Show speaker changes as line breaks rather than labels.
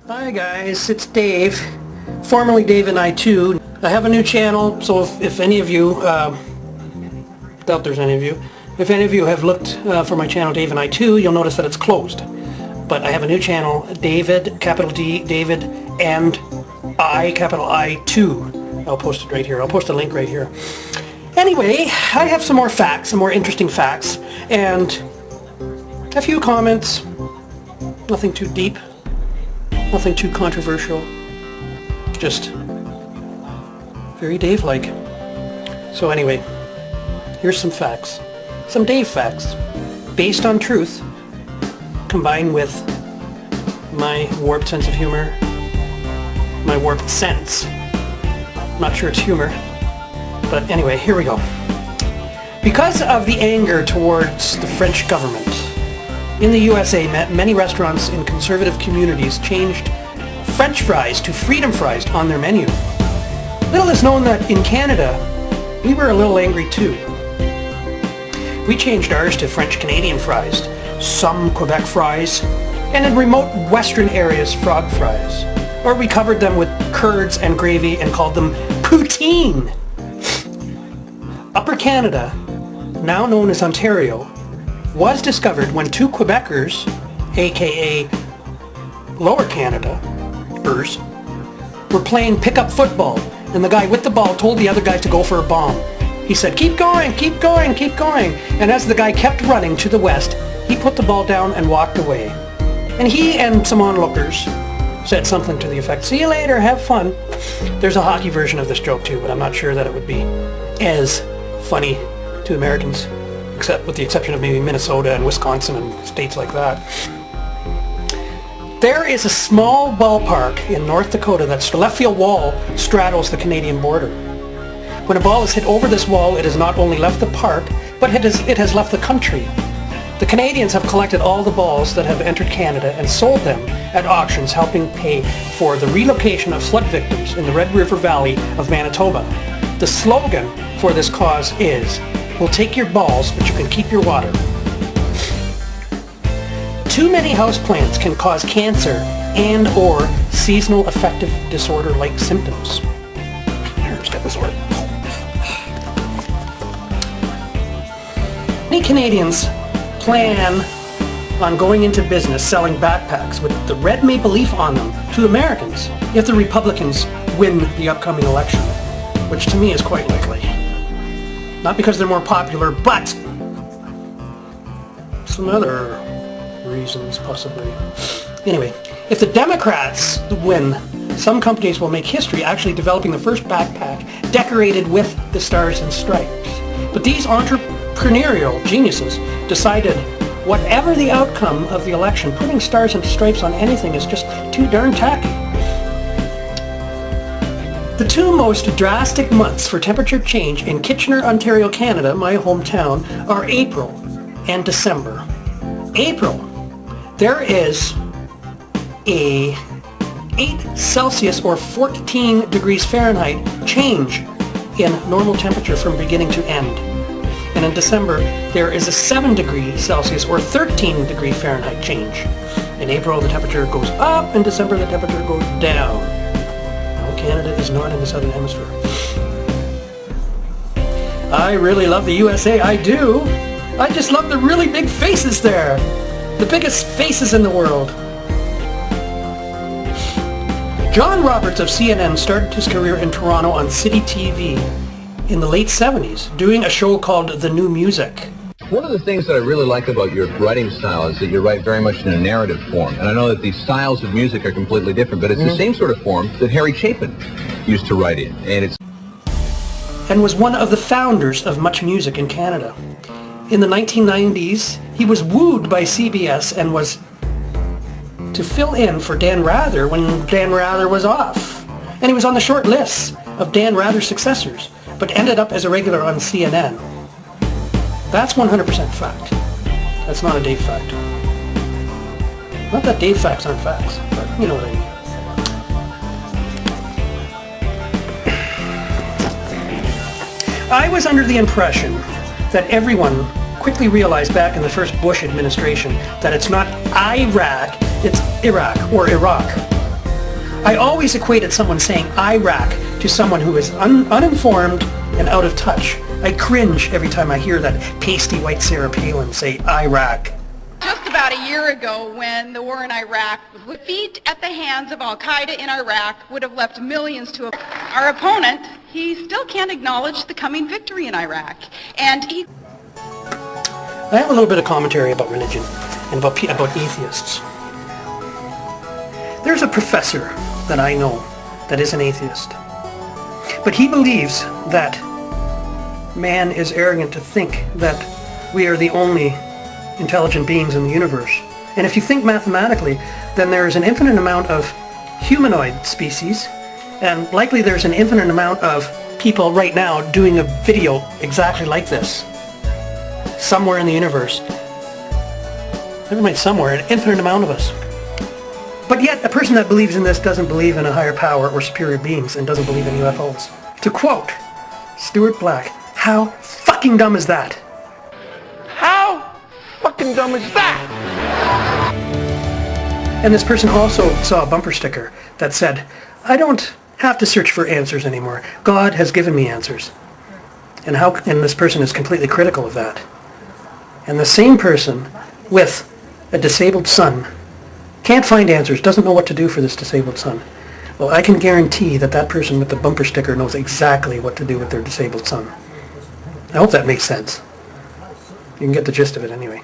Hi guys, it's Dave, formerly DavidandI2. I have a new channel, so if any of you, doubt there's any of you, if any of you have looked for my channel DavidandI2, you'll notice that it's closed. But I have a new channel, David, capital D, David, and I, capital I2. I'll post it right here. I'll post a link right here. Anyway, I have some more facts, some more interesting facts, and a few comments. Nothing too deep. Nothing too controversial, just very Dave-like. So anyway, here's some facts. Some Dave facts, based on truth, combined with my warped sense of humor, my warped sense. Not sure it's humor, but anyway, here we go. Because of the anger towards the French government, in the USA, many restaurants in conservative communities changed French fries to freedom fries on their menu. Little is known that in Canada, we were a little angry too. We changed ours to French Canadian fries, some Quebec fries, and in remote western areas, frog fries. Or we covered them with curds and gravy and called them poutine. Upper Canada, now known as Ontario, was discovered when two Quebecers, aka Lower Canada-ers, were playing pickup football, and the guy with the ball told the other guy to go for a bomb. He said, keep going, keep going, keep going. And as the guy kept running to the west, he put the ball down and walked away. And he and some onlookers said something to the effect, see you later, have fun. There's a hockey version of this joke too, but I'm not sure that it would be as funny to Americans, except with the exception of maybe Minnesota and Wisconsin and states like that. There is a small ballpark in North Dakota that's the left field wall straddles the Canadian border. When a ball is hit over this wall, it has not only left the park, but it has left the country. The Canadians have collected all the balls that have entered Canada and sold them at auctions, helping pay for the relocation of flood victims in the Red River Valley of Manitoba. The slogan for this cause is, we'll take your balls, but you can keep your water. Too many houseplants can cause cancer and or seasonal affective disorder-like symptoms. Here, let's get this word. Many Canadians plan on going into business selling backpacks with the red maple leaf on them to Americans if the Republicans win the upcoming election, which to me is quite likely. Not because they're more popular, but some other reasons, possibly. Anyway, if the Democrats win, some companies will make history actually developing the first backpack decorated with the Stars and Stripes. But these entrepreneurial geniuses decided whatever the outcome of the election, putting Stars and Stripes on anything is just too darn tacky. The two most drastic months for temperature change in Kitchener, Ontario, Canada, my hometown, are April and December. April, there is a 8 Celsius or 14 degrees Fahrenheit change in normal temperature from beginning to end. And in December, there is a 7 degrees Celsius or 13 degree Fahrenheit change. In April, the temperature goes up. In December, the temperature goes down. Canada is not in the southern hemisphere. I really love the USA, I do. I just love the really big faces there. The biggest faces in the world. John Roberts of CNN started his career in Toronto on City TV in the late 70s, doing a show called The New Music.
One of the things that I really like about your writing style is that you write very much in a narrative form. And I know that these styles of music are completely different, but it's the same sort of form that Harry Chapin used to write in.
And was one of the founders of Much Music in Canada. In the 1990s, he was wooed by CBS and was to fill in for Dan Rather when Dan Rather was off. And he was on the short list of Dan Rather's successors, but ended up as a regular on CNN. That's 100% fact. That's not a Dave fact. Not that Dave facts aren't facts, but you know what I mean. I was under the impression that everyone quickly realized back in the first Bush administration that it's not Iraq, it's Iraq or Iraq. I always equated someone saying Iraq to someone who is uninformed and out of touch. I cringe every time I hear that pasty white Sarah Palin say Iraq.
Just about a year ago, when the war in Iraq, defeat at the hands of Al-Qaeda in Iraq would have left millions to our opponent, he still can't acknowledge the coming victory in Iraq. And he...
I have a little bit of commentary about religion and about atheists. There's a professor that I know that is an atheist. But he believes that man is arrogant to think that we are the only intelligent beings in the universe. And if you think mathematically, then there's an infinite amount of humanoid species, and likely there's an infinite amount of people right now doing a video exactly like this. Somewhere in the universe. Never mind somewhere, an infinite amount of us. But yet, a person that believes in this doesn't believe in a higher power or superior beings and doesn't believe in UFOs. To quote Stuart Black, how fucking dumb is that?
How fucking dumb is that?
And this person also saw a bumper sticker that said, I don't have to search for answers anymore. God has given me answers. And this person is completely critical of that. And the same person with a disabled son can't find answers, doesn't know what to do for this disabled son. Well, I can guarantee that that person with the bumper sticker knows exactly what to do with their disabled son. I hope that makes sense. You can get the gist of it anyway.